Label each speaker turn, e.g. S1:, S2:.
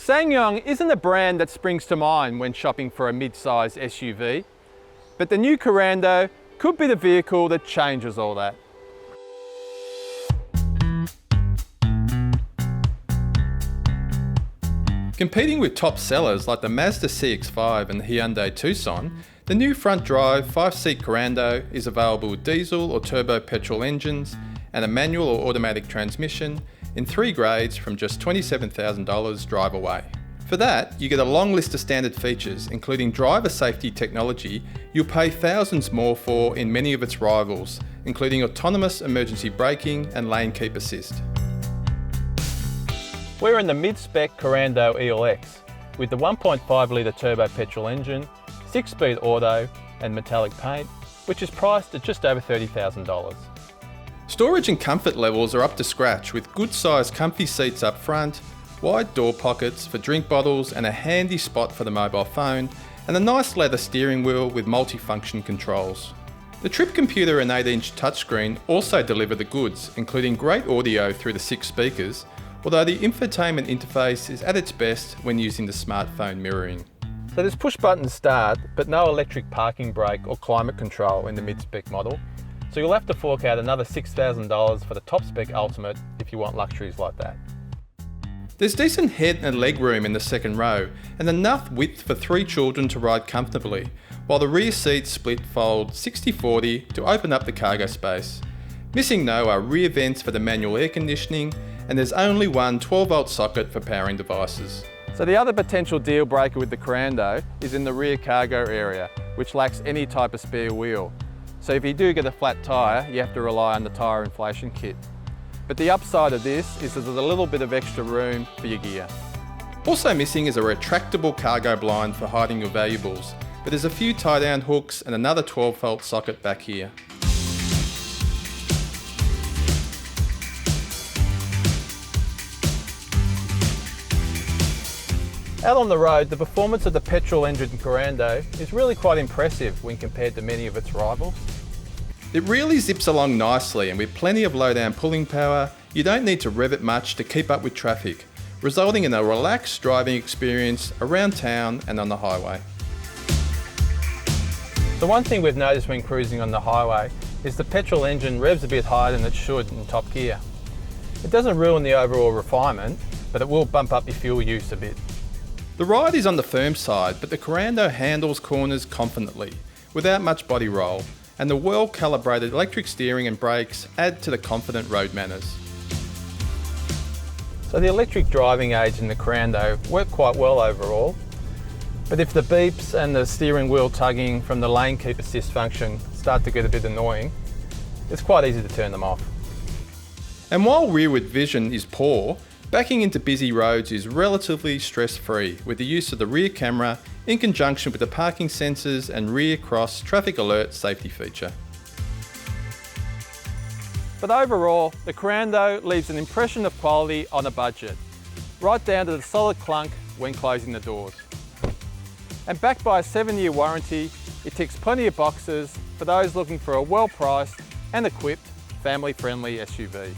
S1: SsangYong isn't a brand that springs to mind when shopping for a mid-size SUV, but the new Korando could be the vehicle that changes all that.
S2: Competing with top sellers like the Mazda CX-5 and the Hyundai Tucson, the new front-drive 5-seat Korando is available with diesel or turbo petrol engines and a manual or automatic transmission in 3 grades from just $27,000 drive away. For that, you get a long list of standard features, including driver safety technology you'll pay thousands more for in many of its rivals, including autonomous emergency braking and lane keep assist.
S1: We're in the mid-spec Korando ELX with the 1.5 litre turbo petrol engine, 6-speed auto and metallic paint, which is priced at just over $30,000.
S2: Storage and comfort levels are up to scratch with good-sized comfy seats up front, wide door pockets for drink bottles and a handy spot for the mobile phone, and a nice leather steering wheel with multi-function controls. The trip computer and 8-inch touchscreen also deliver the goods, including great audio through the 6 speakers, although the infotainment interface is at its best when using the smartphone mirroring.
S1: So there's push-button start, but no electric parking brake or climate control in the mid-spec model. So you'll have to fork out another $6,000 for the top-spec Ultimate if you want luxuries like that.
S2: There's decent head and leg room in the second row, and enough width for 3 children to ride comfortably, while the rear seats split fold 60-40 to open up the cargo space. Missing though are rear vents for the manual air conditioning, and there's only one 12-volt socket for powering devices.
S1: So the other potential deal breaker with the Korando is in the rear cargo area, which lacks any type of spare wheel. So if you do get a flat tyre, you have to rely on the tyre inflation kit. But the upside of this is that there's a little bit of extra room for your gear.
S2: Also missing is a retractable cargo blind for hiding your valuables, but there's a few tie-down hooks and another 12-volt socket back here.
S1: Out on the road, the performance of the petrol engine Korando is really quite impressive when compared to many of its rivals.
S2: It really zips along nicely, and with plenty of low-down pulling power, you don't need to rev it much to keep up with traffic, resulting in a relaxed driving experience around town and on the highway.
S1: The one thing we've noticed when cruising on the highway is the petrol engine revs a bit higher than it should in top gear. It doesn't ruin the overall refinement, but it will bump up your fuel use a bit.
S2: The ride is on the firm side, but the Korando handles corners confidently, without much body roll, and the well-calibrated electric steering and brakes add to the confident road manners.
S1: So the electric driving aids in the Korando work quite well overall, but if the beeps and the steering wheel tugging from the lane keep assist function start to get a bit annoying, it's quite easy to turn them off.
S2: And while rearward vision is poor, backing into busy roads is relatively stress-free with the use of the rear camera in conjunction with the parking sensors and rear cross traffic alert safety feature.
S1: But overall, the Korando leaves an impression of quality on a budget, right down to the solid clunk when closing the doors. And backed by a 7-year warranty, it ticks plenty of boxes for those looking for a well-priced and equipped family-friendly SUV.